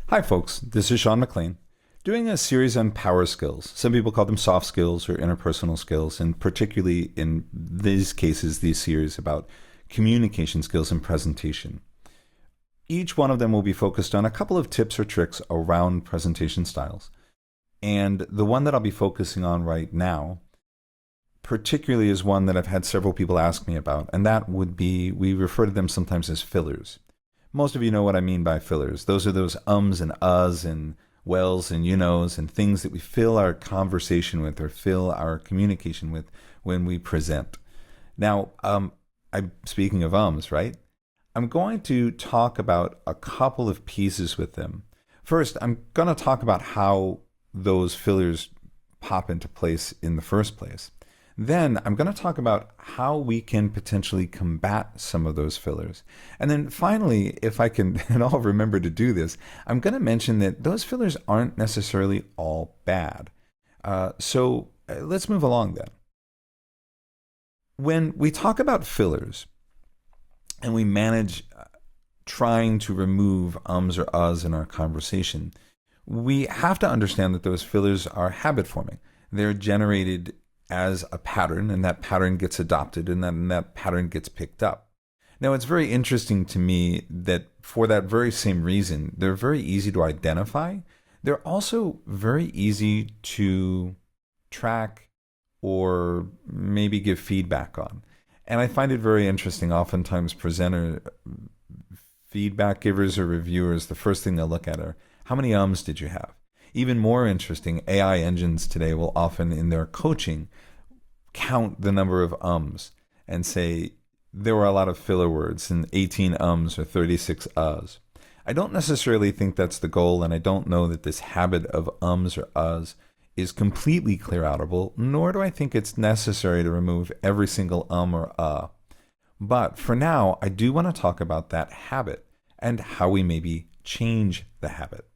Hi, folks. This is Sean McLean, doing a series on power skills. Some people call them soft skills or interpersonal skills, and particularly in these cases, these series about communication skills and presentation. Each one of them will be focused on a couple of tips or tricks around presentation styles. And the one that I'll be focusing on right now, particularly, is one that I've had several people ask me about, and that would be, we refer to them sometimes as fillers. Most of you know what I mean by fillers. Those are those ums and uhs and wells and you knows and things that we fill our conversation with or fill our communication with when we present. Now, I'm speaking of ums, right? I'm going to talk about a couple of pieces with them. First, I'm going to talk about how those fillers pop into place in the first place. Then I'm going to talk about how we can potentially combat some of those fillers. And then finally, if I can at all remember to do this, I'm going to mention that those fillers aren't necessarily all bad. So let's move along then. When we talk about fillers and we manage trying to remove ums or uhs in our conversation, we have to understand that those fillers are habit forming. They're generated as a pattern, and that pattern gets adopted, and then that pattern gets picked up. Now, it's very interesting to me that for that very same reason, they're very easy to identify. They're also very easy to track or maybe give feedback on. And I find it very interesting. Oftentimes, feedback givers or reviewers, the first thing they'll look at are, how many ums did you have? Even more interesting, AI engines today will often, in their coaching, count the number of ums and say, there were a lot of filler words and 18 ums or 36 uhs. I don't necessarily think that's the goal, and I don't know that this habit of ums or uhs is completely clear outable, nor do I think it's necessary to remove every single or But for now, I do want to talk about that habit and how we maybe change the habit.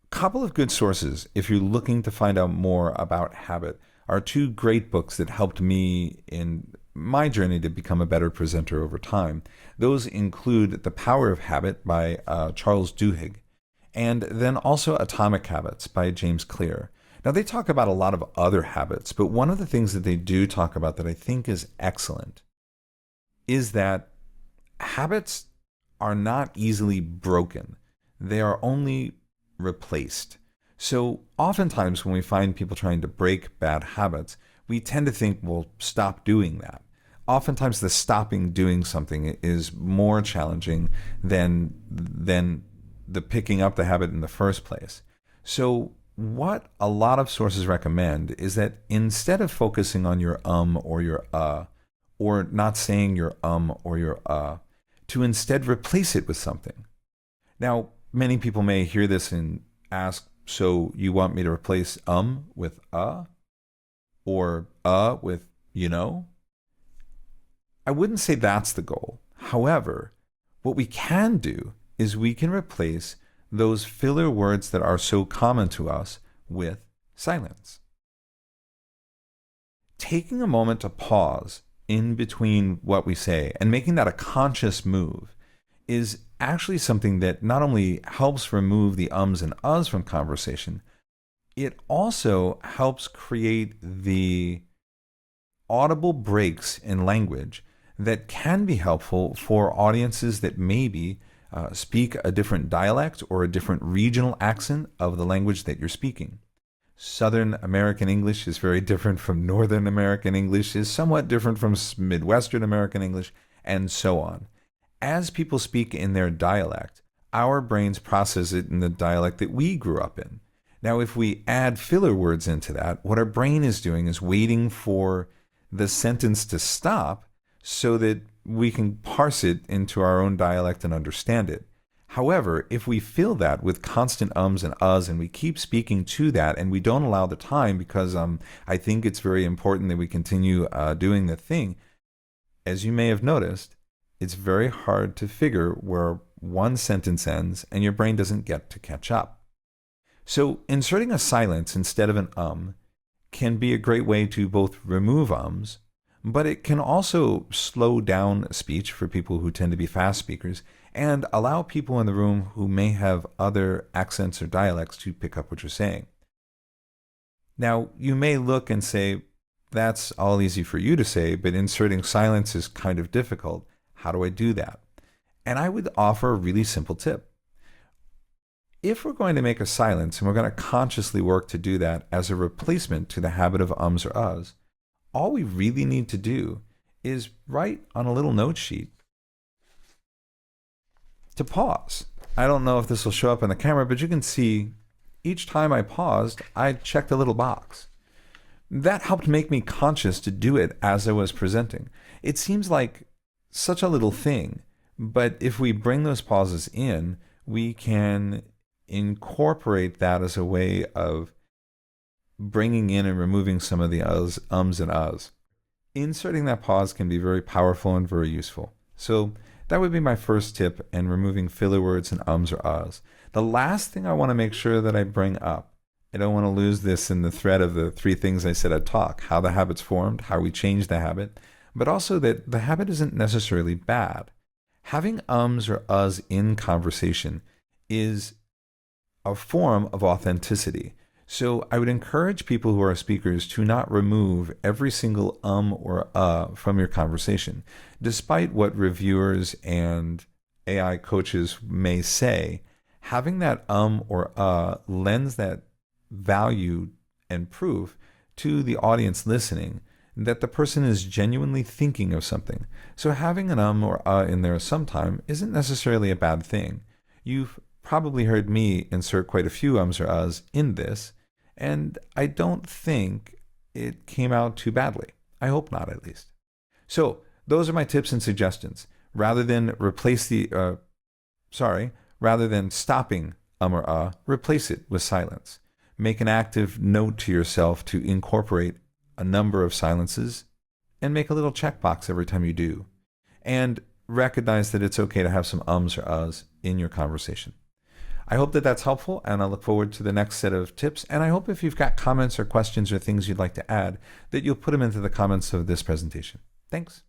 Couple of good sources, if you're looking to find out more about habit, are two great books that helped me in my journey to become a better presenter over time. Those include The Power of Habit by Charles Duhigg, and then also Atomic Habits by James Clear. Now, they talk about a lot of other habits, but one of the things that they do talk about that I think is excellent is that habits are not easily broken. They are only replaced. So oftentimes when we find people trying to break bad habits, we tend to think, well, stop doing that. Oftentimes the stopping doing something is more challenging than the picking up the habit in the first place. So what a lot of sources recommend is that instead of focusing on your or your or not saying your or your to instead replace it with something. Now, many people may hear this and ask, so you want me to replace with or with you know? I wouldn't say that's the goal. However, what we can do is we can replace those filler words that are so common to us with silence. Taking a moment to pause in between what we say and making that a conscious move is actually something that not only helps remove the ums and uhs from conversation, it also helps create the audible breaks in language that can be helpful for audiences that maybe speak a different dialect or a different regional accent of the language that you're speaking. Southern American English is very different from Northern American English, is somewhat different from Midwestern American English, and so on. As people speak in their dialect, our brains process it in the dialect that we grew up in. Now, if we add filler words into that, what our brain is doing is waiting for the sentence to stop so that we can parse it into our own dialect and understand it. However, if we fill that with constant ums and uhs and we keep speaking to that and we don't allow the time because I think it's very important that we continue doing the thing, as you may have noticed, it's very hard to figure where one sentence ends and your brain doesn't get to catch up. So inserting a silence instead of an can be a great way to both remove ums, but it can also slow down speech for people who tend to be fast speakers and allow people in the room who may have other accents or dialects to pick up what you're saying. Now, you may look and say, that's all easy for you to say, but inserting silence is kind of difficult. How do I do that? And I would offer a really simple tip. If we're going to make a silence, and we're going to consciously work to do that as a replacement to the habit of ums or uhs, all we really need to do is write on a little note sheet to pause. I don't know if this will show up on the camera, but you can see each time I paused, I checked a little box. That helped make me conscious to do it as I was presenting. It seems like such a little thing, but if we bring those pauses in, we can incorporate that as a way of bringing in and removing some of the ums and uhs. Inserting that pause can be very powerful and very useful. So that would be my first tip in removing filler words and ums or uhs. The last thing I want to make sure that I bring up, I don't want to lose this in the thread of the 3 things I said I'd talk: how the habit's formed, how we change the habit, but also that the habit isn't necessarily bad. Having ums or uhs in conversation is a form of authenticity. So I would encourage people who are speakers to not remove every single or from your conversation. Despite what reviewers and AI coaches may say, having that or lends that value and proof to the audience listening that the person is genuinely thinking of something. So having an or in there sometime isn't necessarily a bad thing. You've probably heard me insert quite a few ums or uhs in this, and I don't think it came out too badly. I hope not, at least. So those are my tips and suggestions. Rather than rather than stopping or replace it with silence. Make an active note to yourself to incorporate a number of silences and make a little checkbox every time you do. And recognize that it's okay to have some ums or uhs in your conversation. I hope that that's helpful, and I look forward to the next set of tips. And I hope if you've got comments or questions or things you'd like to add, that you'll put them into the comments of this presentation. Thanks.